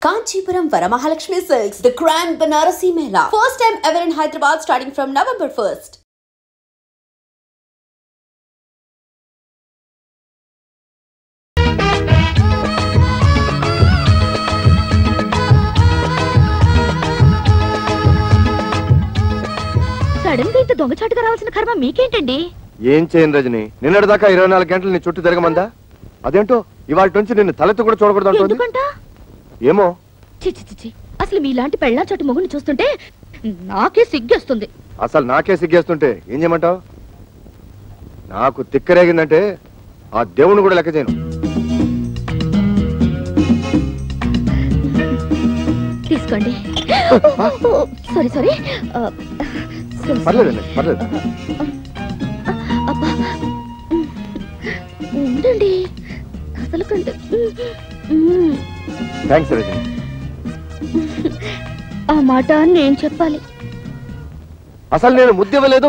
Kanchipuram Varamahalakshmi Silks, the Grand Banarasi Mela. First time ever in Hyderabad starting from November 1st. Sudden గా ఇంత దొంగచాటుగా రావాల్సిన కర్మ మీకేంటండి? ఏం చేయను రజని, నిన్నటిదాకా 24 గంటలు నీ చుట్టూ తిరగమందా? అదేంటో ఇవాళ నుంచి నిన్ను తలెత్తు కూడా చూడకూడదు అంటుంది. ఏమో చిచి, అసలు మీలాంటి పెళ్ళా చోటు మొగుని చూస్తుంటే నాకే సిగ్గేస్తుంది. అసలు నాకే సిగ్గేస్తుంటే ఏం చేయమంటావు? నాకు తిక్కరేగిందంటే ఆ దేవుని కూడా లెక్క చేయను. తీసుకోండి. సారీ పర్లేదండి, పర్లేదు. ఉండండి, అసలు థ్యాంక్స్ రజని. ఆ మాట నేను చెప్పాలి. అసలు నేను ముద్దివ్వలేదు.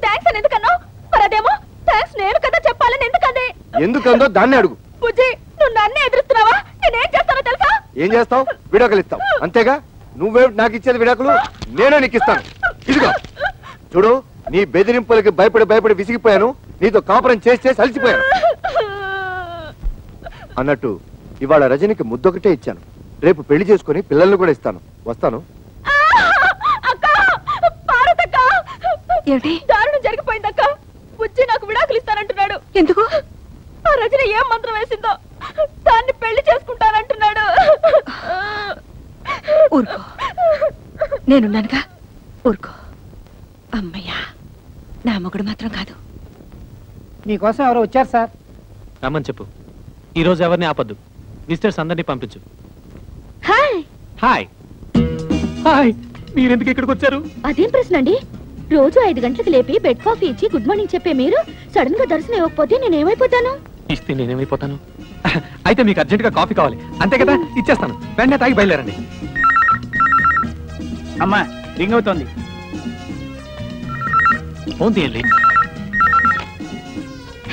థ్యాంక్స్ అని ఎందుకన్నావు? మరదేమో థ్యాంక్స్ నేను కదా చెప్పాలని ఎందుకంది? ఎందుకందో దాన్ని అడుగు. బుజ్జి, నువ్వు నన్ను ఎదురుస్తున్నావా? నేనేం చేస్తానో తెలుసా? ఏం చేస్తావు? విడాకులు ఇస్తావు అంతేగా. నువ్వే నాకు ఇచ్చేది విడాకులు, నేనే నీకు ఇస్తాను. ఇదిగో చూడు, నీ బెదిరింపులకి భయపడి విసిగిపోయాను. నీతో కాపురం చేసి అలసిపోయాను. అన్నట్టు ఇవాళ రజనికి ముద్దొకటే ఇచ్చాను. రేపు పెళ్లి చేసుకుని పిల్లల్ని కూడా ఇస్తాను. వస్తాను. దారుణం జరిగిపోయిందక్క. బుజ్జి నాకు విడాకులు ఇస్తానంటున్నాడు. ఎందుకు? ఆ రజని ఏం మంత్రం వేసిందో దాన్ని పెళ్లి చేసుకుంటానంటున్నాడు. ఊరుకో, నేనున్నానుగా, ఊరుకో. అమ్మయ్యా, నా మొగుడు మాత్రం కాదు. మీకోసం ఎవరో వచ్చారు సార్. రమ్మని చెప్పు. ఈ రోజు ఎవరిని ఆపద్దు. మిస్టర్స్ అందరినీ పంపించు. Hi hi hi. మీరెందుకు ఇక్కడికి వచ్చారు? అదేం ప్రశ్న అండి? రోజు 5 గంటలకు లేపి బెడ్ కాఫీ ఇచ్చి గుడ్ మార్నింగ్ చెప్పే మీరు సడన్ గా దర్శనం ఇవ్వకపోతే నేనేమైపోతాను? ఇస్తే నేనేమైపోతాను? అయితే మీకు అర్జెంట్ గా కాఫీ కావాలి అంతే కదా? ఇచ్చేస్తాను. వెంటనే తాగి బయలుదేరండి. అమ్మా, రింగ్ అవుతోంది. ఫోన్ తీయండి.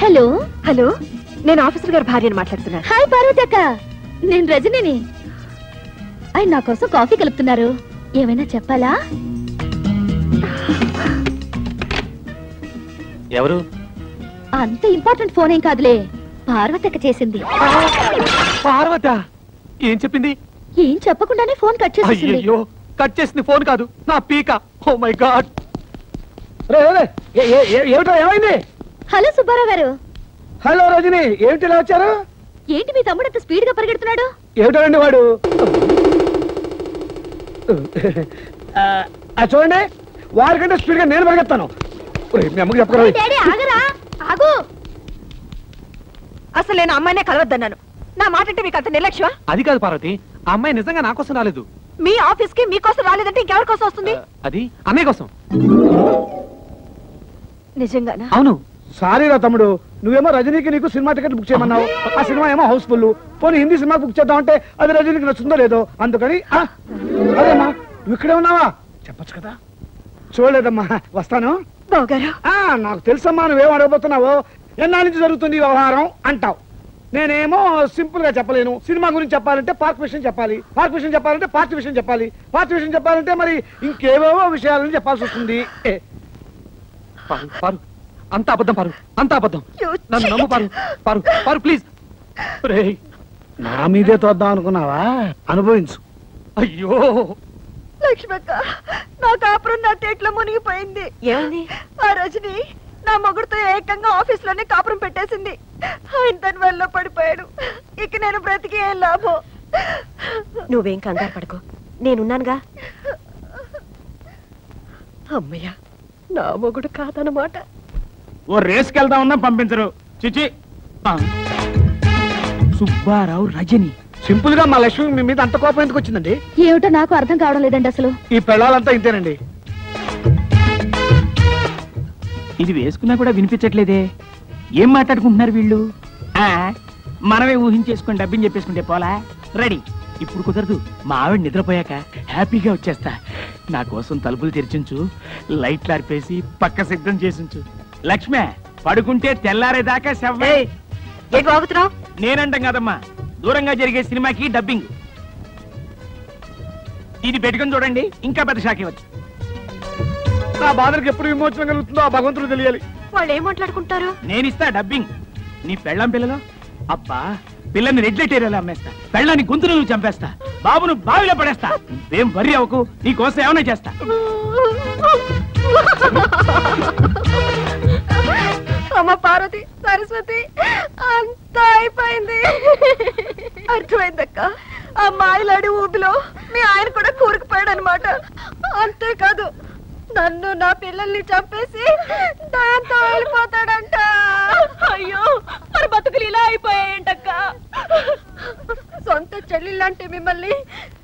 హలో హలో, నేను ఆఫీసర్ గారి భార్యని మాట్లాడుతున్నాను. హాయ్ పార్వతి అక్క, నేను రజనిని. ఆయన నా కోసం కాఫీ కలుపుతున్నారు. ఏమైనా చెప్పాలా? ఎవరు? అంత ఇంపార్టెంట్ ఫోన్ ఏం కాదులే, పార్వతి అక్క చేసింది. పార్వత ఏం చెప్పింది? ఏం చెప్పకుండానే ఫోన్ కట్ చేసింది. అయ్యో, కట్ చేసింది ఫోన్ కాదు, నా పీక. Oh my god. ఏమిటో, ఏమైంది? హలో సుబ్బారావు గారు. హలో రజని, ఏమిటి ఇలా వచ్చారు? ఏంటి మీ తమ్ముడు అంత స్పీడ్ గా పరిగెడుతున్నాడు? ఏమిటండి వాడు? చూడండి, వారికంటే స్పీడ్ గా నేను పరిగెత్తాను. మీ అమ్మకి చెప్పగలరు. డాడీ ఆగరా, ఆగు. అసలు నేను అమ్మాయినే కలవద్దన్నాను. నా మాట అంటే మీకు అంత నిర్లక్ష్యమా? అది కాదు పార్వతి, ఆ అమ్మాయి నిజంగా నా కోసం రాలేదు. మీ ఆఫీస్ కి మీకోసం రాలేదంటే ఇంకెవరి కోసం వస్తుంది? అది అన్నయ్య కోసం. నిజంగానా? అవును. సారీ రా తమ్ముడు, నువ్వేమో రజనీకి నీకు సినిమా టికెట్ బుక్ చేయమన్నావు. ఆ సినిమా ఏమో హౌస్ఫుల్. పోనీ హిందీ సినిమా బుక్ చేద్దామంటే అది రజనీకి నచ్చుందో లేదో, అందుకని. అదేమ్మా, నువ్వు ఇక్కడే ఉన్నావా? చెప్పచ్చు కదా. చూడలేదమ్మా, వస్తాను. నాకు తెలుసమ్మా నువ్వేం అడగబోతున్నావో. ఎన్నాళ్ళ నుంచి జరుగుతుంది ఈ వ్యవహారం అంటావు. నేనేమో సింపుల్ గా చెప్పలేను. సినిమా గురించి చెప్పాలంటే పార్క్ విషయం చెప్పాలి, పార్క్ విషయం చెప్పాలంటే పార్టీ విషయం చెప్పాలి, పార్టీ విషయం చెప్పాలంటే మరి ఇంకేవేవో విషయాలని చెప్పాల్సి వస్తుంది. పారు, అంత అబద్ధం పారు, అంత అబద్ధం. నన్ను నమ్ము పారు. పారు పారు ప్లీజ్. నా మీదే తోద్దాం అనుకున్నావా? అనుభవించు. అయ్యో లక్ష్మక్క, నా కాపురం నా టేట్లో మునిగిపోయింది. ఏమైంది? ఆ రజని నా మొగుడుతో ఏకంగా ఆఫీస్ లోనే కాపురం పెట్టేసింది. ఆయన దాని వల్ల పడిపోయాడు. ఇక నేను బ్రతికి ఏం లాభం? నువ్వేం కంగారు పడుకో, నేనున్నానుగా. అమ్మయ్యా, నా మొగుడు కాదన్నమాట. ఓ రేస్కి వెళ్దామన్నా పంపించరు. చిచి. సుబ్బారావు రజని, సింపుల్ గా మా లక్ష్మి మీ మీద అంత కోపం ఎందుకు వచ్చిందండి? ఏమిటో నాకు అర్థం కావడం లేదండి. అసలు ఈ పెళ్ళాలంతా ఇంతేనండి. ఇది వేసుకున్నా కూడా వినిపించట్లేదే. ఏం మాట్లాడుకుంటున్నారు వీళ్ళు? మనమే ఊహించేసుకుని డబ్బిని చెప్పేసుకుంటే పోలా. రెడీ. ఇప్పుడు కుదరదు, మా ఆవిడ నిద్రపోయాక హ్యాపీగా వచ్చేస్తా. నా కోసం తలుపులు తెరిచించు, లైట్లు ఆర్పేసి పక్క సిద్ధం చేసించు. లక్ష్మే, పడుకుంటే తెల్లారేదాకా శవ్వే. ఏంటి వాగుతున్నావు? నేనంటాం కదమ్మా, దూరంగా జరిగే సినిమాకి డబ్బింగ్. ఇది పెట్టుకుని చూడండి, ఇంకా పెద్ద షాక్ ఇవ్వచ్చు. నా బాధలకు ఎప్పుడు విమోచన కలుగుతుందో ఆ భగవంతుడు తెలియాలి. వాళ్ళు ఏం మాట్లాడుకుంటారు? నేను ఇస్తా డబ్బింగ్. నీ పెళ్ళం పిల్లలు అబ్బా, పిల్లని రెడ్లెట్ ఏరియాలో అమ్మేస్తా, పెళ్ళాన్ని గొంతులు చంపేస్తా, బాబును బావిలో పడేస్తా. ఏం వర్రీ అవ్వకు, నీకోసం ఏమైనా చేస్తా. అమ్మ పార్వతి, సరస్వతి, అంతా అయిపోయింది. అర్థమైందక్క. ఆ మాయలాడి ఊపిలో మీ ఆయన కూడా కూరుకుపోయాడు అనమాట. అంతేకాదు, నన్ను నా పిల్లల్ని చంపేసి దాంతో వెళ్ళిపోతాడంట. అయ్యో, మరి బతుకులు ఇలా అయిపోయాయంటక్క. సొంత చెల్లిలాంటి మిమ్మల్ని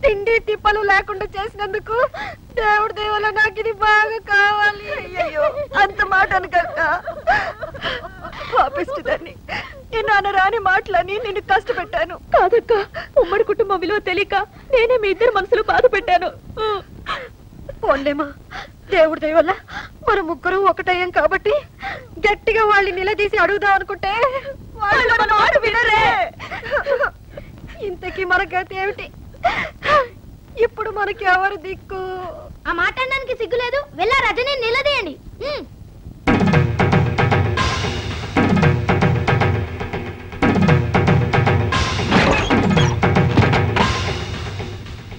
తిండి తిప్పలు లేకుండా చేసినందుకు దేవుడి దేవుల నాకు ఇది బాగా కావాలి. అయ్యో, అంత మాట అనకక్క. పాపిస్తుందని నేను అనరాని మాటలని నిన్ను కష్టపెట్టాను. కాదక్క, ఉమ్మడి కుటుంబం విలువ తెలియక నేనే మీ ఇద్దరు మనసులు బాధ పెట్టాను. పోన్లేమా, దేవుడి దయ వల్ల మన ముగ్గురు ఒకటయ్యాం కాబట్టి గట్టిగా వాళ్ళని నిలదీసి అడుగుదాం అనుకుంటే వాళ్ళు మన మాట వినరే. ఇంతకీ మన గతి ఏమిటి? ఇప్పుడు మనకి ఎవరు దిక్కు? ఆ మాట అనడానికి సిగ్గులేదు. వెళ్ళా రజని నిలదీయండి.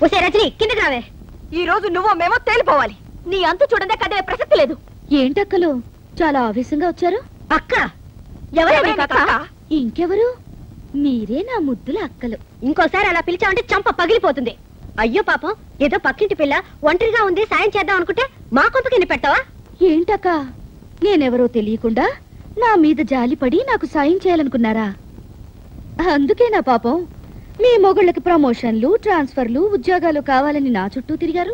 ఒసే రజని, కిందకి రావే. ఈ రోజు నువ్వు మేమో తేలిపోవాలి. నీ అంతు చూడండి, కదే ప్రసక్తి లేదు. ఏంటక్కలు చాలా ఆవేశంగా వచ్చారు? అక్క ఎవరే? ఇంకెవరు? మీరే నా ముద్దుల అక్కలు. ఇంకోసారి అలా పిలిచామంటే చంప పగిలిపోతుంది. అయ్యో పాపం, ఏదో పక్కింటి పిల్ల ఒంటరిగా ఉంది, సాయం చేద్దాం అనుకుంటే మా కొంపకిని పెట్టావా? ఏంటక్క, నేనెవరో తెలియకుండా నా మీద జాలిపడి నాకు సాయం చేయాలనుకున్నారా? అందుకే నా పాపం మీ మొగుళ్ళకి ప్రమోషన్లు, ట్రాన్స్ఫర్లు, ఉద్యోగాలు కావాలని నా చుట్టూ తిరిగారు.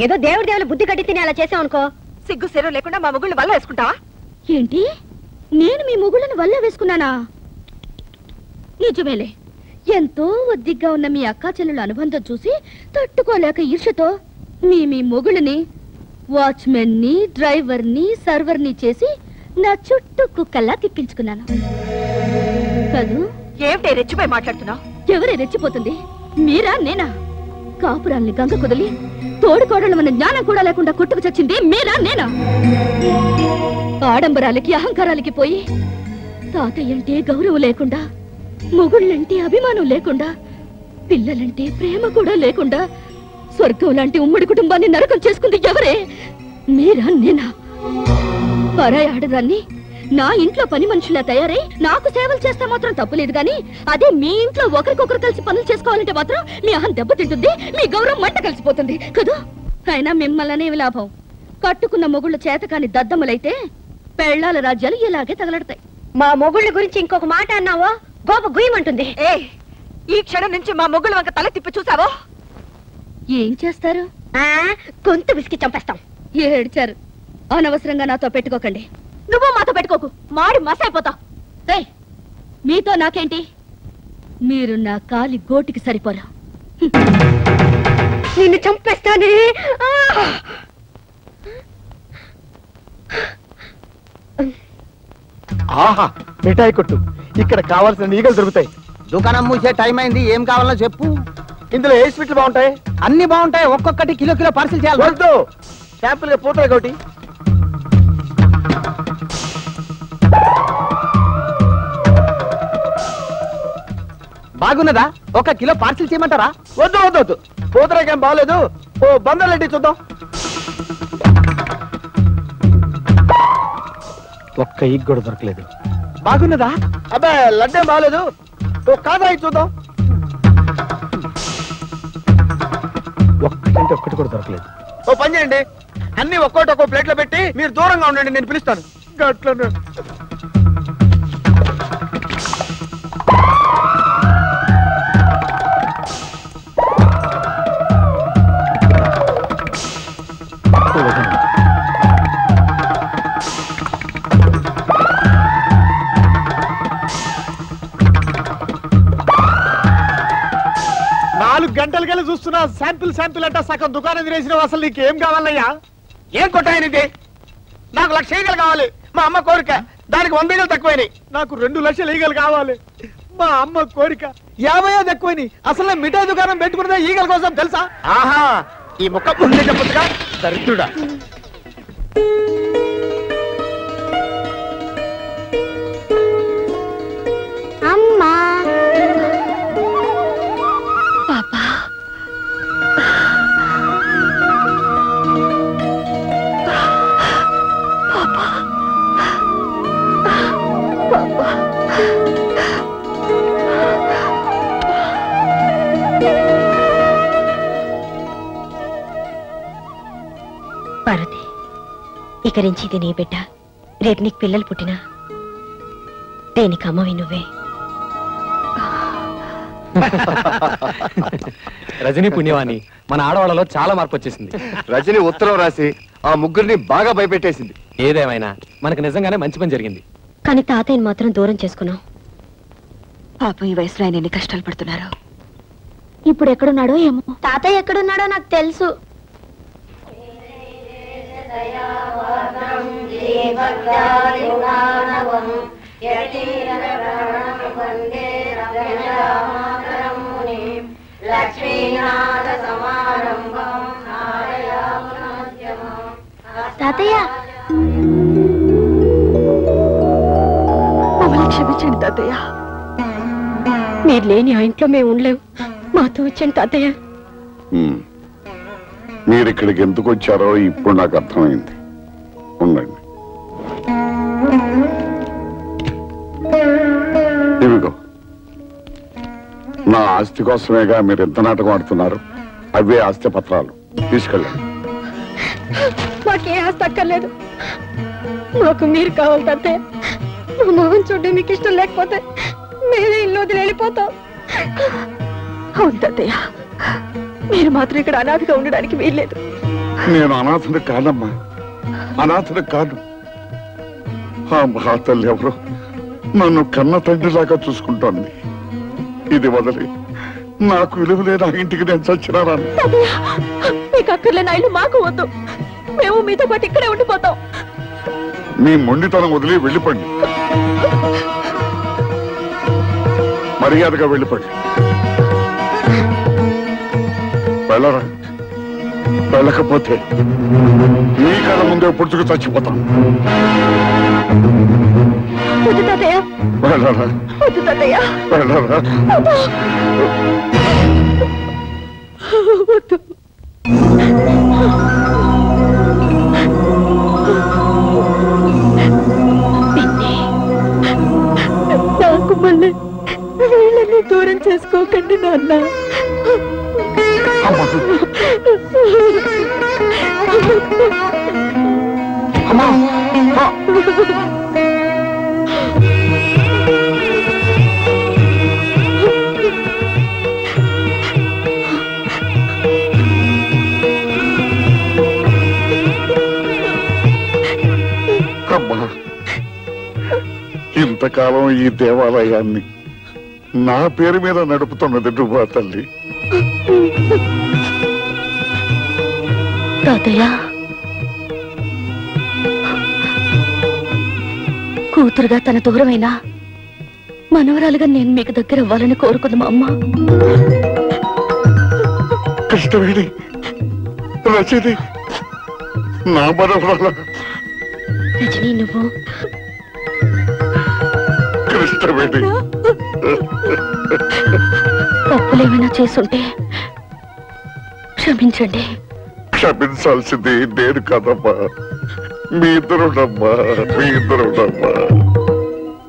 ఏదో దేవుడి దేవుల బుద్ధి కట్టి తిని అలా చేసాం అనుకో. సిగ్గు సెరవు లేకుండా మా మొగుళ్ళు వల్ల వేసుకుంటావా? ఏంటి, నేను మీ మొగుళ్ళని వల్ల వేసుకున్నానా? నిజమేలే, ఎంతో ఒద్దిగ్గా ఉన్న మీ అక్కా చెల్లెల అనుబంధం చూసి తట్టుకోలేక ఈర్షతో మీ మొగుళ్ళని వాచ్మెన్ ని, డ్రైవర్ ని, సర్వర్ ని చేసి నా చుట్టూ కుక్కల్లా తిప్పించుకున్నాను కదూ. ఏమిటే రెచ్చిపోయి మాట్లాడుతున్నావు? ఎవరే రెచ్చిపోతుంది, మీరా నేనా? కాపురాల్ని గంగ కుదిలి తోడుకోడలు మన జ్ఞానం కూడా లేకుండా కొట్టుకు చచ్చింది మీరా నేనా? ఆడంబరాలకి అహంకారాలకి పోయి తాతయ్యంటే గౌరవం లేకుండా, మొగుళ్ళంటే అభిమానం లేకుండా, పిల్లలంటే ప్రేమ కూడా లేకుండా స్వర్గం లాంటి ఉమ్మడి కుటుంబాన్ని నరకం చేసుకుంది ఎవరే? మీరా నేనా? పరాయి ఆడదాన్ని నా ఇంట్లో పని మనుషులా తయారై నాకు సేవలు చేస్తే మాత్రం తప్పులేదు గాని, అదే మీ ఇంట్లో ఒకరికొకరు కలిసి పనులు చేసుకోవాలంటే మాత్రం మీ అహం దెబ్బతింటుంది, మీ గౌరవం మంట కలిసిపోతుంది కదా. అయినా మిమ్మల్నేమి లాభం? కట్టుకున్న మొగుళ్ళ చేతకాని దద్దమ్మలైతే పెళ్ళాల రాజ్యాలు ఇలాగే తగలడతాయి. మా మొగుళ్ళ గురించి ఇంకొక మాట అన్నావో గోప గుయ్యమంటుంది. ఈ క్షణం నుంచి మా మొగుళ్ళ వంక తల తిప్పి చూసావో ఏం చేస్తారు? గొంతు విసికి చంపేస్తాం. ఏడ్చారు. అనవసరంగా నాతో పెట్టుకోకండి. నువ్వు మాతో పెట్టుకోకు, మాడి మసైపోతావు. మీతో నాకేంటి? మీరు నా కాలి గోటికి సరిపోరా. నిన్ను చంపేస్తానే. ఆహా, మిఠాయి కొట్టు. ఇక్కడ కావాల్సిన ఈగలు దొరుకుతాయి. దుకాణం మూసే టైం అయింది, ఏం కావాలో చెప్పు. ఇందులో ఏ స్వీట్లు బాగుంటాయి? అన్ని బాగుంటాయి, ఒక్కొక్కటి కిలో కిలో పార్సిల్ చేయాలి. వద్దు, శాంపుల్ గా పూతలు ఒకటి. బాగున్నదా? 1 కిలో పార్సిల్ చేయమంటారా? వద్దు వద్దు వద్దు, పూతరేకేం బాగలేదు. ఓ బందర్లెట్టి చూద్దాం. ఒక్క ఈగ కూడా దొరకలేదు. బాగున్నదా? అబ్బా, లడ్డేం బాగలేదు. ఓ కాదరాయి చూద్దాం. ఒక్కటంటే ఒక్కటి కూడా దొరకలేదు. ఓ పని చేయండి, అన్ని ఒక్కో ప్లేట్ లో పెట్టి మీరు దూరంగా ఉండండి, నేను పిలుస్తాను. గట్లనే. గంటలకెళ్ళి చూస్తున్నా, శాంపిల్ అంట సగం దుకాణం తినేసినావు. అసలు నీకు ఏం కావాలయ్యా? ఏం కొట్టాయనిది? నాకు 1,00,000 ఈగలు కావాలి. మా అమ్మ కోరిక, దానికి 100 ఈగలు తక్కువైనాయి. నాకు 2 లక్షల ఈగలు కావాలి. మా అమ్మ కోరిక 50 ఎక్కువైనాయి. అసలు మిఠాయి దుకాణం పెట్టుకున్నదే ఈగల కోసం తెలుసా? ఆహా, ఈ ముక్క ముందే చెప్పొచ్చుగా దరిద్రుడా. అమ్మా పాపా పార్వతి, ఇక నుంచి ఇది నీ బిడ్డ. రేపు నీకు పిల్లలు పుట్టినా దేనికి అమ్మవి నువ్వే. రజనీ పుణ్యవాణి, మన ఆడవాళ్ళలో చాలా మార్పు వచ్చేసింది. రజని ఉత్తరం రాసి ఆ ముగ్గురిని బాగా భయపెట్టేసింది. ఏదేమైనా మనకు నిజంగానే మంచి పని జరిగింది. కానీ తాతయ్యని మాత్రం దూరం చేసుకున్నాం. పాపం ఈ వయసులో ఆయన ఎన్ని కష్టాలు పడుతున్నారు. ఇప్పుడు ఎక్కడున్నాడో ఏమో. తాతయ్య ఎక్కడున్నాడో నాకు తెలుసు. తాతయ్య మమ్మల్ని క్షమించండి తాతయ్య. మీరు లేని ఆ ఇంట్లో మేము ఉండలేవు. మాతో వచ్చండి తాతయ్య. మీరు ఇక్కడికి ఎందుకు వచ్చారో ఇప్పుడు నాకు అర్థమైంది. ఉండండి. ఇవిగో నా ఆస్తి కోసమేగా మీరు ఎంత నాటకం ఆడుతున్నారు. అవే ఆస్తి పత్రాలు తీసుకెళ్ళండి. మాకే ఆస్తి అక్కర్లేదు. మాకు మీరు కావాలి తాతయ్య. మా మొహం చూడ్డం మీకు ఇష్టం లేకపోతే మేమే ఇల్లు వదిలి వెళ్ళిపోతాం. అవును తాతయ్య, మీరు మాత్రం ఇక్కడ అనాథగా ఉండడానికి వీల్లేదు. నేను అనాథను కాదమ్మా, అనాథను కాదు. ఆ మహాతల్లి ఎవరో నన్ను కన్న తండ్రిలాగా చూసుకుంటోంది. ఇది వదిలి నాకు విలువ లేని ఆ ఇంటికి నేను చచ్చినారాను. మీకు అక్కర్లేని ఇల్లు మాకు వద్దు. మేము మీతో పాటు ఇక్కడే ఉండిపోతాం. మీ మొండితనం వదిలి వెళ్ళిపోండి. మర్యాదగా వెళ్ళిపోండి. వెళ్ళరా. వెళ్ళకపోతే మీ కళ్ళ ముందే పుడుచుకు చచ్చిపోతాం. వద్దు తాతయ్య, వెళ్ళరా. వద్దు తాతయ్య, వెళ్ళరా. వద్దు. నాకు మళ్ళీ వీళ్ళని దూరం చేసుకోకండి నాన్న. అమ్మా, ఇంతకాలం ఈ దేవాలయాన్ని నా పేరు మీద నడుపుతున్నది నువ్వా తల్లి? తాతయ్య, కూతురుగా తన దూరమైనా మనవరాలుగా నేను మీకు దగ్గర అవ్వాలని కోరుకుంది మా అమ్మ. కృష్ణవేణి, రజని నా మనవరాల. రజనీ, నువ్వు కృష్ణవేణి తప్పులేమైనా చేసుంటే క్షమించండి. క్షమించాల్సింది నేను కదమ్మా, మీ ఇద్దరుడమ్మా, మీ ఇద్దరుడమ్మా.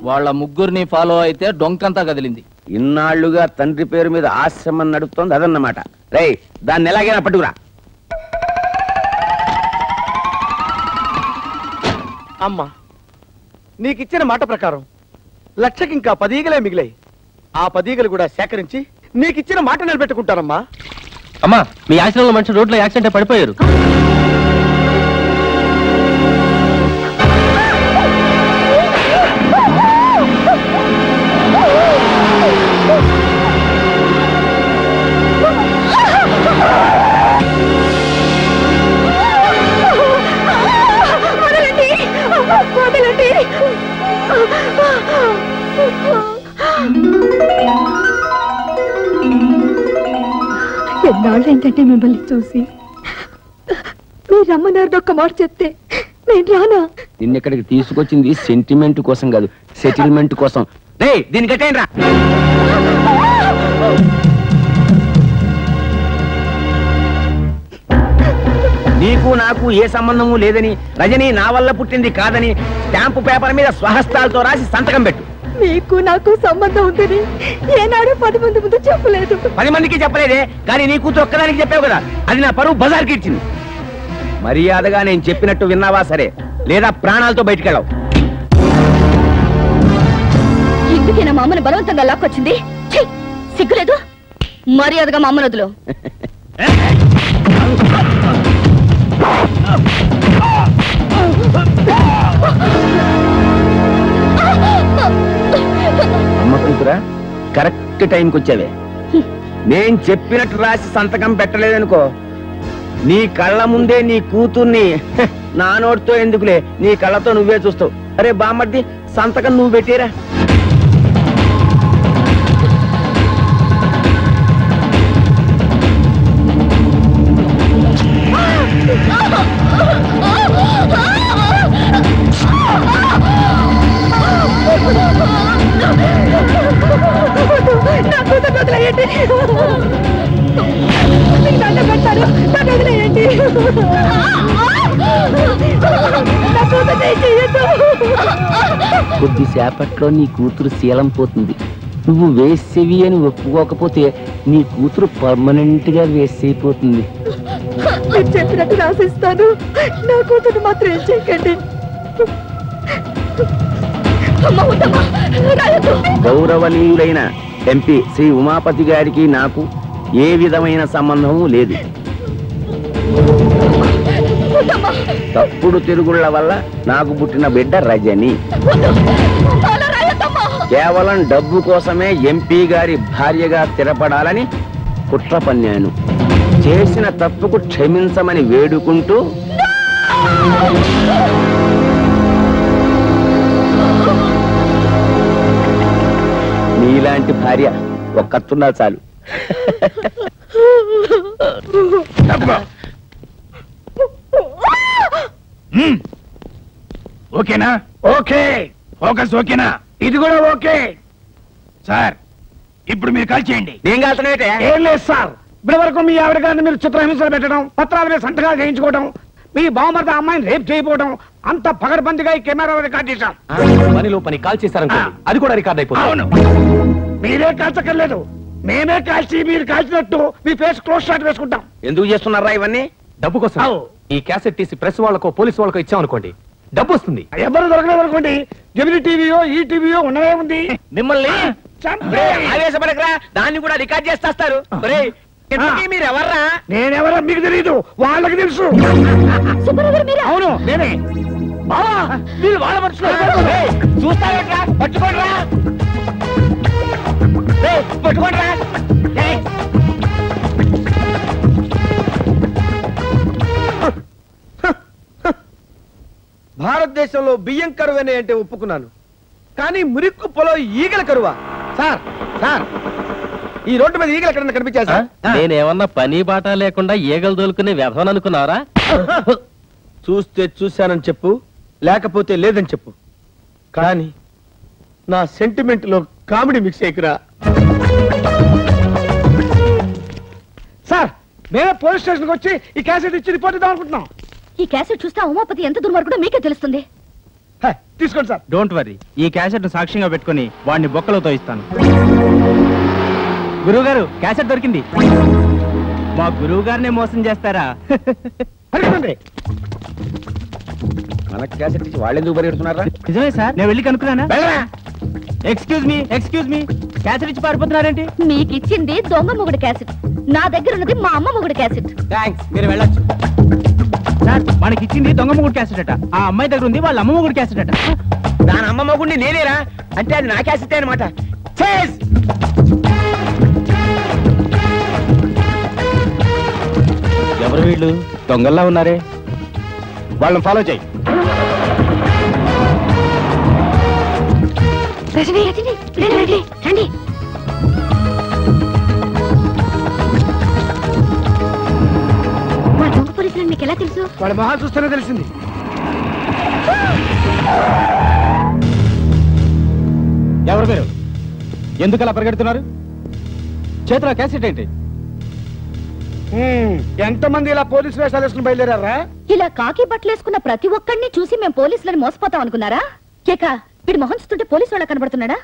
వాళ్ళ ముగ్గురిని ఫాలో అయితే డొంకంతా కదిలింది. ఇన్నాళ్లుగా తండ్రి పేరు మీద ఆశ్రమం నడుపుతోంది అదన్నమాట. రేయ్, దాన్ని ఎలాగైనా పట్టుకురా. అమ్మా, నీకిచ్చిన మాట ప్రకారం లక్షకి ఇంకా 10 ఈగలే మిగిలాయి. ఆ 10 ఈగలు కూడా సేకరించి నీకిచ్చిన మాట నిలబెట్టుకుంటానమ్మా. అమ్మా, మీ ఆశ్రమంలో మనిషి రోడ్లో యాక్సిడెంట్ పడిపోయారు. ఎన్నాళ్ళు ఏంటంటే మిమ్మల్ని చూసి. మీరు రమ్మన్నారు ఒక్క మాట చెప్తే నేను రానా? నిన్నెక్కడికి తీసుకొచ్చింది సెంటిమెంట్ కోసం కాదు, సెటిల్మెంట్ కోసం. దీని కట్టేయండి రా. నీకు నాకు ఏ సంబంధము లేదని, రజని నా వల్ల పుట్టింది కాదని స్టాంపు పేపర్ మీద స్వహస్తాలతో రాసి సంతకం పెట్టు. మీకు నాకు సంబంధం ఉందని ఏనాడు 10 మంది ముందు చెప్పలేదు. 10 మందికి చెప్పలేదే, కానీ నీ కూతురు ఒక్కదానికి చెప్పావు కదా, అది నా పరువు బజార్కి ఇచ్చింది. మర్యాదగా నేను చెప్పినట్టు విన్నావా సరే, లేదా ప్రాణాలతో బయటికెళ్ళావు. ఎందుకేనా మా అమ్మని బలవంతంగా లాక్కొచ్చింది? సిగ్గులేదు? మర్యాదగా మా అమ్మను వదులు. అమ్మ కూతురా, కరెక్ట్ టైంకి వచ్చావే. నేను చెప్పినట్టు రాసి సంతకం పెట్టలేదనుకో, నీ కళ్ళ ముందే నీ కూతుర్ని నా నోటితో ఎందుకులే, నీ కళ్ళతో నువ్వే చూస్తావు. అరే బామ్మర్ది, సంతకం నువ్వు పెట్టేరా. కొద్దిసేపట్లో నీ కూతురు శీలం పోతుంది. నువ్వు వేసేవి అని ఒప్పుకోకపోతే నీ కూతురు పర్మనెంట్ గా వేసైపోతుంది. మీరు చెప్పినట్టు రాసిస్తాను, నా కూతురు మాత్రం ఏం చేయకండి. గౌరవనీయులైన ఎంపీ శ్రీ ఉమాపతి గారికి నాకు ఏ విధమైన సంబంధము లేదు. తప్పుడు తిరుగుళ్ల వల్ల నాకు పుట్టిన బిడ్డ రజని. కేవలం డబ్బు కోసమే ఎంపీ గారి భార్యగా స్థిరపడాలని కుట్ర పన్నాను. చేసిన తప్పుకు క్షమించమని వేడుకుంటూ నీలాంటి భార్య ఒక్కతున్నా చాలు. ఓకేనా? ఓకే. ఫోకస్ ఓకేనా? ఇది కూడా ఓకే సార్. ఇప్పుడు మీరు కాల్ చేయండి. ఏం కాల్తున్నాయితే? ఏం లేదు సార్, ఇప్పటి వరకు మీ ఆవిడ గారిని మీరు చిత్రహింసలు పెట్టడం, పత్రాల మీద సంతకాలు చేయించుకోవడం, మీ బావమరిది అమ్మాయిని రేప్ చేయకపోవడం అంత పగడబందిగా ఈ కెమెరాలో రికార్డ్ చేశాం. పనిలో పని కాల్ చేశారనుకోండి, అది కూడా రికార్డ్ అయిపోతుంది. అవును, మీరే కాల్చక్కర్లేదు, మేమే కాల్చి మీరు కాల్చినట్టు మీ ఫేస్ క్లోజ్ షాట్ వేసుకుంటాం. ఎందుకు చేస్తున్నారా ఇవన్నీ? డబ్బు కోసం. ఈ క్యాసెట్ తీసి ప్రెస్ వాళ్ళకో పోలీసు వాళ్ళకో ఇచ్చామనుకోండి, డబ్బు వస్తుంది. ఎవరు దొరకలేదు అనుకోండి, జమిని టీవీయో ఈ టీవీయో ఉన్నదే ఉంది. మిమ్మల్ని ఆవేశపడకరా, దాన్ని కూడా రికార్డ్ చేస్తారు. మీరు ఎవర్రా? నేనెవరో మీకు తెలియదు, వాళ్ళకి తెలుసు. అవును నేనే. బావా, మీరు వాళ్ళ మనుషులు. చూస్తారా? పట్టుకోండిరా, పట్టుకోండిరా. భారతదేశంలో బియ్యం కరువనే అంటే ఒప్పుకున్నాను, కానీ మురిక్కు పొలం ఈగల కరువా? సార్ సార్, ఈ రోడ్డు మీద ఈగలు ఎక్కడన్నా కనిపించా సార్? నేనేమన్నా పని బాట లేకుండా ఈగలు దొలుకునే వ్యవహారం అనుకున్నారా? చూస్తే చూశానని చెప్పు, లేకపోతే లేదని చెప్పు, కానీ నా సెంటిమెంట్ లో కామెడీ మిక్స్ అయ్యకురా. సార్, మేమే పోలీస్ స్టేషన్కి వచ్చి ఈ క్యాసెట్ ఇచ్చి రిపోర్ట్ ఇద్దాం అనుకుంటున్నాం. ఈ క్యాసెట్ చూస్తే ఉమాపతి ఎంత దుర్మార్గుడో మీకే తెలుస్తుంది. తీసుకోండి సార్. డోంట్ వరీ, ఈ క్యాసెట్ సాక్ష్యంగా పెట్టుకుని వాడిని బొక్కలతో ఇస్తాను. గురువు గారు, క్యాసెట్ దొరికింది. మా గురువు గారినే మోసం చేస్తారా? మన క్యాసెట్ ఇచ్చి వాళ్ళెందుకు పరిగెడుతున్నారా? నిజమే సార్, నేను వెళ్ళి కనుక్కున్నానా? ఎక్స్క్యూజ్ మీ, క్యాసెట్ ఇచ్చి పారిపోతున్నారేంటి? మీకు ఇచ్చింది దొంగ మొగుడు క్యాసెట్, నా దగ్గర ఉన్నది మా అమ్మ మొగుడు క్యాసెట్. థ్యాంక్స్, మీరు వెళ్ళొచ్చు. సార్, మనకి ఇచ్చింది దొంగ మొగుడు క్యాసెట్ అట, ఆ అమ్మాయి దగ్గర ఉంది వాళ్ళ అమ్మ మొగుడు క్యాసెట్ అట. దాని అమ్మ మొగుడిని నేనేరా అంటే అది నా క్యాసెట్ అనమాట. ఎవరు వీళ్ళు? దొంగల్లా ఉన్నారే. వాళ్ళని ఫాలో చేయి. రజనీ, రండి. మా దొంగ పోలీసులు మీకు ఎలా తెలుసు? వాళ్ళ మొహాలు చూస్తేనే తెలిసింది. ఎవరు మీరు? ఎందుకు అలా పరిగెడుతున్నారు? చేతిలో క్యాసెట్ ఏంటి? ఎంతమంది ఇలా పోలీసు వేషాలు వేసుకుని బయలుదేరారా? ఇలా కాకి బట్టలేసుకున్న ప్రతి ఒక్కడిని చూసి మేము పోలీసులని మోసపోతాం అనుకున్నారా? కేక వీడి మొహం చూస్తుంటే పోలీసు వాళ్ళ కనబడుతున్నాడా?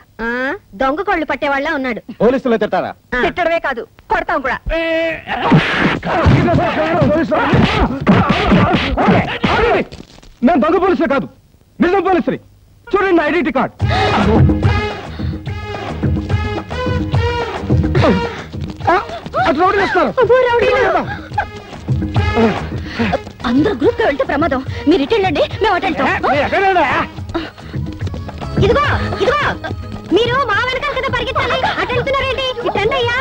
దొంగ కోళ్ళు పట్టేవాళ్ళ ఉన్నాడు. పోలీసులు తిట్టారా? తిట్టడమే కాదు, కొడతాం కూడా. నేను దొంగ పోలీసులే కాదు, నిజం పోలీసుని. చూడండి నా ఐడెంటిటీ కార్డ్. అందరూ గ్రూప్ గా వెళ్తే ప్రమాదం. మీరు ఇటు వెళ్ళండి, మేము అటు వెళ్తాం. ఇదిగో ఇదిగో, మీరు మా వెనకాల కదా పరిగెత్తాలి. అటు వెళ్తున్నారేంటి? ఇటండి అయ్యా.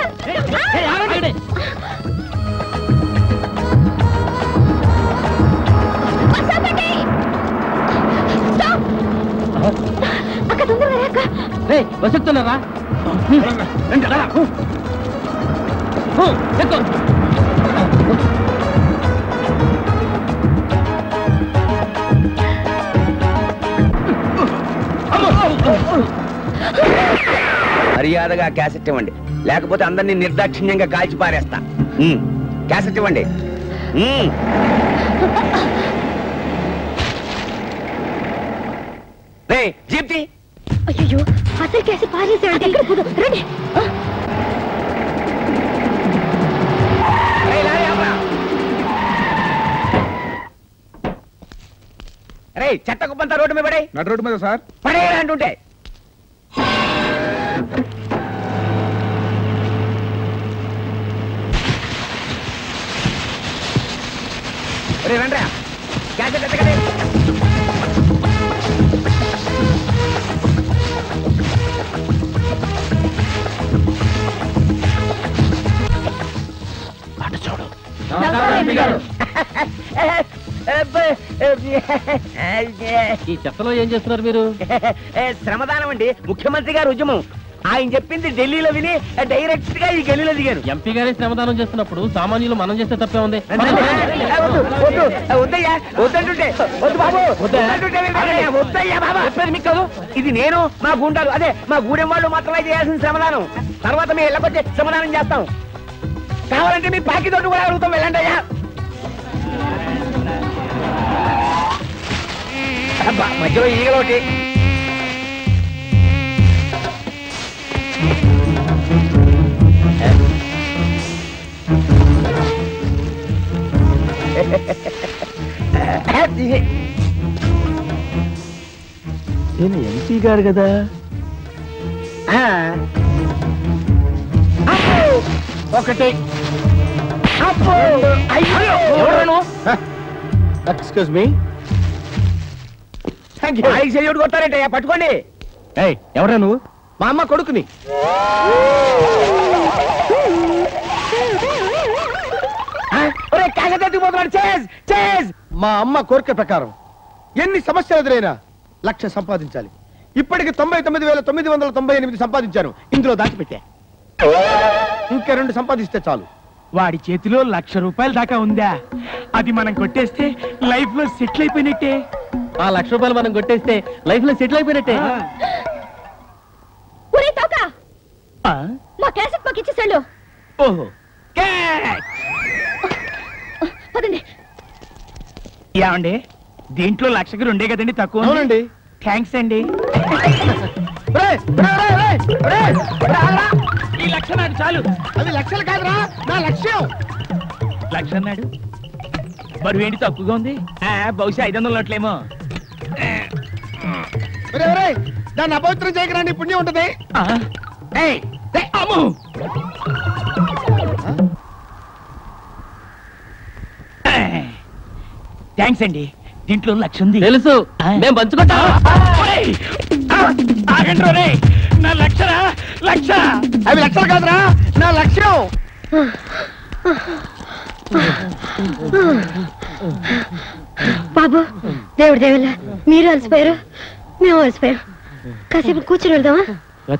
అక్క తొందరగా అక్క. వస్తున్నారా? మర్యాదగా క్యాసెట్ ఇవ్వండి, లేకపోతే అందరినీ నిర్దాక్షిణ్యంగా కాల్చి పారేస్తా. క్యాసెట్ ఇవ్వండి. జీప్తి. అయ్యో, అసలు కేసి పారేసాడు. రండి. రే చెత్త కుప్పంతా రోడ్డు మీద పడే. నడు రోడ్డు మీద సార్ పడే అంటుంటే రే రండ్రా, క్యాసెట్ ఎత్తకడే. అటు చూడు. ఈ చెత్తలో ఏం చేస్తున్నారు మీరు? శ్రమదానం అండి, ముఖ్యమంత్రి గారు ఉద్యమం. ఆయన చెప్పింది ఢిల్లీలో విని డైరెక్ట్ గా ఈ గల్లీలో దిగారు. ఎంపీ గారే శ్రమదానం చేస్తున్నప్పుడు సామాన్యులు మనం చేస్తే తప్పే ఉంది. వద్దయ్యా, వద్దంటుంటే వద్దు బాబు, వద్దయ్యా బాబా. చెప్పేది మీకు కాదు, ఇది నేను మా గుండాలు, అదే మా గూడెం వాళ్ళు మాత్రమే చేయాల్సిన శ్రమదానం. తర్వాత మీ ఇళ్ళకొచ్చి శ్రమదానం చేస్తాం. కావాలంటే మీ పాకి తోటి కూడా అడుగుతాం, వెళ్ళండి అయ్యా. మధ్యలో ఈగలోటి. నేను ఎంపీ గారు కదా. ఒకటి. Excuse me. కొట్టారంటే పట్టుకోండి. ఎవరా నువ్వు? మా అమ్మ కొడుకుని. మా అమ్మ కోరిక ప్రకారం ఎన్ని సమస్యలు ఎదురైనా 1,00,000 సంపాదించాలి. ఇప్పటికి 99,998 సంపాదించాను. ఇందులో దాచిపెట్టా. ఇంకా 2 సంపాదిస్తే చాలు. వాడి చేతిలో 1,00,000 రూపాయల దాకా ఉందా? అది మనం కొట్టేస్తే లైఫ్ లో సెటిల్ అయిపోయినట్టే. ఆ 1,00,000 రూపాయలు మనం కొట్టేస్తే లైఫ్ లో సెటిల్ అయిపోయినట్టే. ఒరే తోక, మా క్యాసెట్ మాకు ఇచ్చేసాడు. ఓహో, పదండి. ఏమండి, దీంట్లో 1,00,000కి 2 కదండి తక్కువ? అవునండి. థ్యాంక్స్ అండి. ఈ 1,00,000 నాడు చాలు. అది 1,00,000 కాదురా, నా లక్ష్యం. 1,00,000 అన్నాడు, బరువు ఏంటి తక్కువగా ఉంది? బహుశా 500 నోట్లేమో. దాన్ని అపవిత్రం చేయకరాండి, పుణ్యం ఉంటది. థ్యాంక్స్ అండి, దీంట్లో 1,00,000 ఉంది. తెలుసు, మేము పంచుకుంటాం. నా 1,00,000 అవి 1,00,000 కాదురా, నా లక్ష్యం. బాబు, దేవుడు దేవుళ్ళ మీరు అలసిపోయారు, మేము అలసిపోయాం. కాసేపు కూర్చొని వెళ్దామా?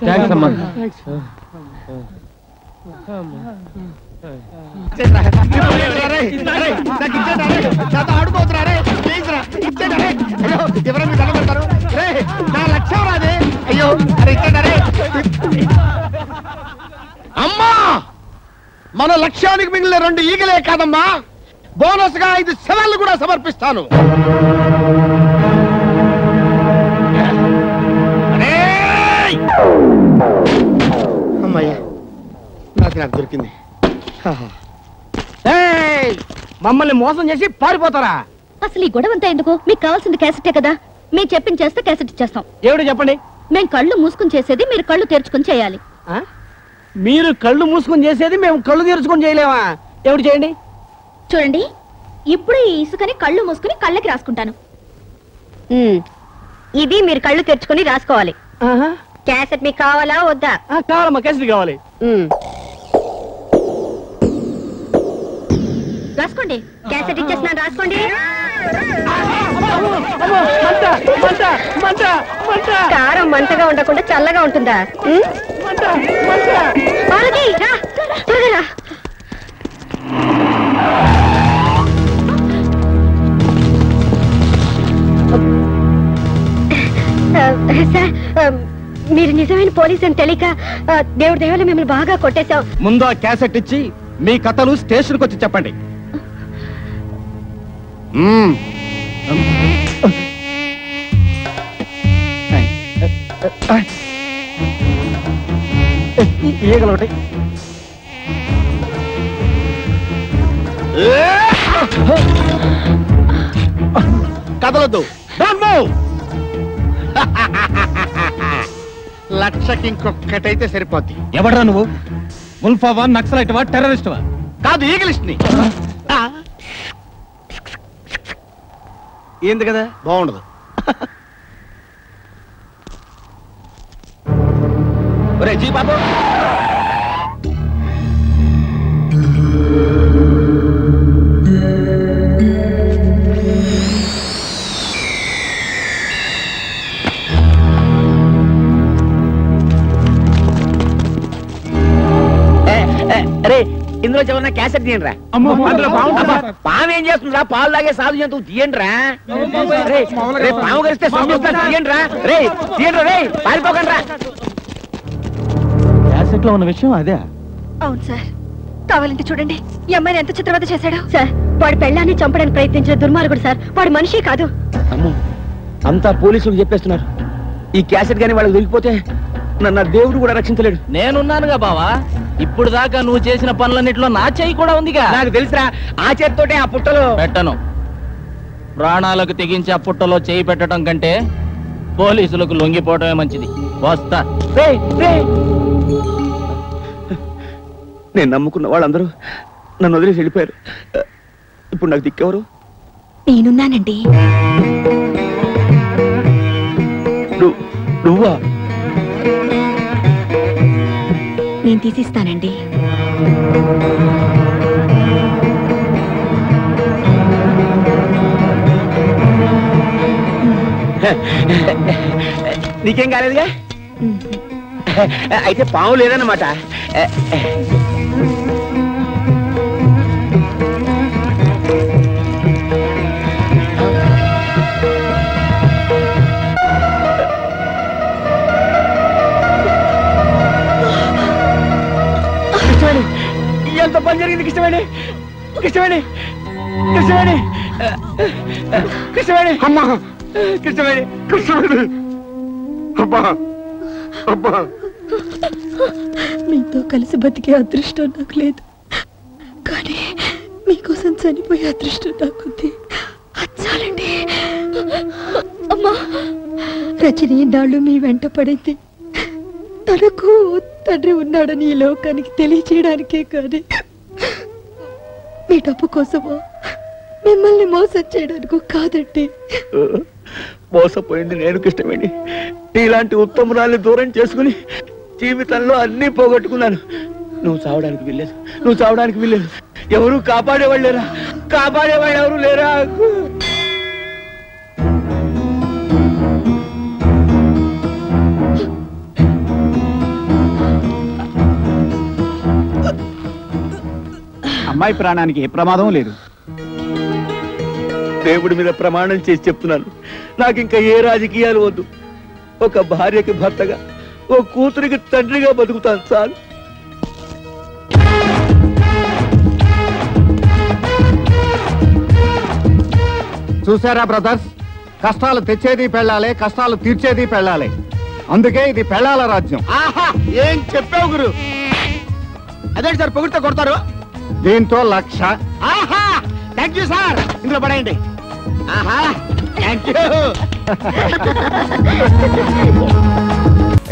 థ్యాంక్స్ అమ్మా. ఆడుకో. ఎవరైనా దండం పెడతారు? రేయ్, నా లక్ష్యం రాదే. అయ్యో అరే ఇచ్చేటారే. అమ్మా, మన లక్ష్యానికి మిగిలిన 2 ఈగలే కాదమ్మా, బోనస్ గా 5 శవాలు కూడా సమర్పిస్తాను. అమ్మాయ్యా, నాకు దొరికింది. మమ్మల్ని మోసం చేసి పారిపోతారా? అసలు ఈ గొడవంతా ఎందుకు? మీకు కావాల్సింది క్యాసెటే కదా. మేము చెప్పింది చేస్తే క్యాసెట్ ఇచ్చేస్తాం. ఏమిటో చెప్పండి. మేము కళ్ళు మూసుకుని చేసేది మీరు కళ్ళు తెరుచుకుని చేయాలి. మీరు కళ్ళు మూసుకొని చేసేది మేము కళ్ళు తెరుచుకొని చేయలేమా? ఏమిటి చేయండి? చూడండి, ఇప్పుడు ఈ ఇసుకని కళ్ళు మూసుకుని కళ్ళకి రాసుకుంటాను. ఇది మీరు కళ్ళు తెరుచుకుని రాసుకోవాలి. క్యాసెట్ మీకు కావాలా వద్దా? కావాలమ్మా, క్యాసెట్ కావాలి. రాసుకోండి. క్యాసెట్ ఇచ్చేస్తున్నాను, రాసుకోండి. కారం మంటగా ఉండకుండా చల్లగా ఉంటుందా? సార్, మీరు నిజమైన పోలీస్ అని తెలియక దేవుడి దయవల్ల మిమ్మల్ని బాగా కొట్టేశాం. ముందు ఆ క్యాసెట్ ఇచ్చి మీ కథలు స్టేషన్కి వచ్చి చెప్పండి. ఈగలొకటి. కదలొద్దు. లక్షకి ఇంకొక్కటైతే సరిపోద్ది. ఎవడ్రా నువ్వు? ముల్ఫావా, నక్సలైట్వా, టెర్రరిస్ట్వా? కాదు, ఈగలిస్ట్ ని. ఏంది కదా, బాగుండదు. బాబు, ఇందులో చివరి క్యాసెట్ తీయండిరా. పాము ఏం చేస్తుందిరా? పాలు లాగే సాధు జంతువు తీయండిరా. పాము కలిస్తే తీయండిరా. రే తీయండి, రే పారిపోకండి రా. క్యాసెట్ లో ఉన్న విషయం అదే. అవును సార్, కావాలంటే చూడండి ఈ అమ్మాయిని ఎంత చిత్రవద చేశాడు. సార్, వాడి పెళ్ళాన్ని చంపడానికి ప్రయత్నించిన దుర్మార్గుడు సార్. వాడు మనిషి కాదు. అమ్మో, అంతా పోలీసులు చెప్పేస్తున్నారు. ఈ క్యాసెట్ గానీ వాళ్ళకి దొరికిపోతే నన్ను దేవుడు కూడా రక్షించలేడు. నేనున్నానుగా బావా. ఇప్పుడు దాకా నువ్వు చేసిన పనులన్నిట్లో నా చెయ్యి కూడా ఉందిగా. నాకు తెలుసురా, ఆ చేతితోటే ఆ పుట్టలో పెట్టను. ప్రాణాలకు తెగించి ఆ పుట్టలో చేయి పెట్టడం కంటే పోలీసులకు లొంగిపోవటమే మంచిది. వస్తా. నేను నమ్ముకున్న వాళ్ళందరూ నన్ను వదిలేసి వెళ్ళిపోయారు. ఇప్పుడు నాకు దిక్కెవరు? నేనున్నానండి. నువ్వా? నేను తీసిస్తానండి. నీకేం కాలేదుగా? అయితే పాము లేదన్నమాట. ఎంత పని జరిగింది కృష్ణవేణి? కృష్ణవేణి, కృష్ణవేణి, కృష్ణవేణి, అమ్మా, కృష్ణవేణి, కృష్ణవేణి, అబ్బా, అబ్బా. మీతో కలిసి బతికే అదృష్టం నాకు లేదు, కానీ మీకోసం చనిపోయే అదృష్టం నాకుంది. చాలండి. అమ్మా, రజని నాళ్ళు మీ వెంట పడింది. తనకు తండ్రి ఉన్నాడని ఈ లోకానికి తెలియచేయడానికే కానీ మీ డబ్బు కోసమో మిమ్మల్ని మోసం చేయడానికి కాదండి. మోసపోయింది నేను కృష్ణవేణి. ఇలాంటి ఉత్తమురాల్ని దూరం చేసుకుని జీవితంలో అన్నీ పోగొట్టుకున్నాను. నువ్వు చావడానికి వీల్లేదు, నువ్వు చావడానికి వీల్లేదు. ఎవరు కాపాడేవాళ్ళు లేరా? కాపాడేవాళ్ళు ఎవరు లేరా? అమ్మాయి ప్రాణానికి ఏ ప్రమాదం లేదు. దేవుడి మీద ప్రమాణం చేసి చెప్తున్నాను, నాకు ఇంకా ఏ రాజకీయాలు వద్దు. ఒక భార్యకి భర్తగా, ఓ కూతురికి తండ్రిగా బతుకుతాను చాలు. చూసారా బ్రదర్స్, కష్టాలు తెచ్చేది పెళ్ళాలి, కష్టాలు తీర్చేది పెళ్ళాలి. అందుకే ఇది పెళ్ళాల రాజ్యం. ఆహా, ఏం చెప్పావు గురు? అదేంటి సార్ పొగిడితే కొడతారు? దీంతో 1,00,000. ఆహా, థ్యాంక్ యూ సార్. ఇందులో పడేయండి. ఆహా, thank you.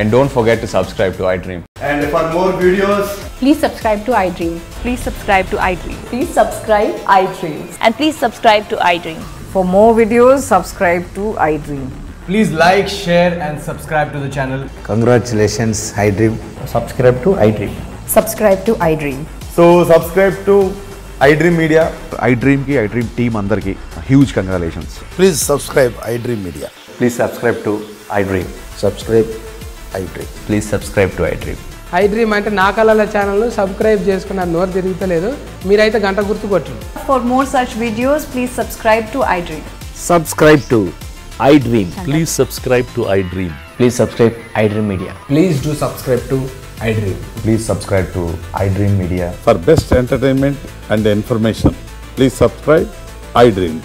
And don't forget to subscribe to iDream. And for more videos, please subscribe to iDream. Please subscribe to iDream. Please subscribe iDream. And please subscribe to iDream. For more videos, subscribe to iDream. please like, share and subscribe to the channel. Congratulations, iDream. Subscribe to iDream. Subscribe to iDream. So subscribe to iDream Media. iDream ki iDream team andarki huge congratulations. Please subscribe iDream Media. Please subscribe to iDream. Subscribe iDream. Please subscribe to iDream. iDream అంటే నా కళల channel subscribe చేసుకున్న నోరు తిరుగుతలేదు, మీరైతే గంట గుర్తు కొట్టండి. For more such videos, please subscribe to iDream. Subscribe to iDream. Please subscribe to iDream. Please subscribe iDream Media. Please do subscribe to iDream. Please subscribe to iDream Media. For best entertainment and information, please subscribe iDream.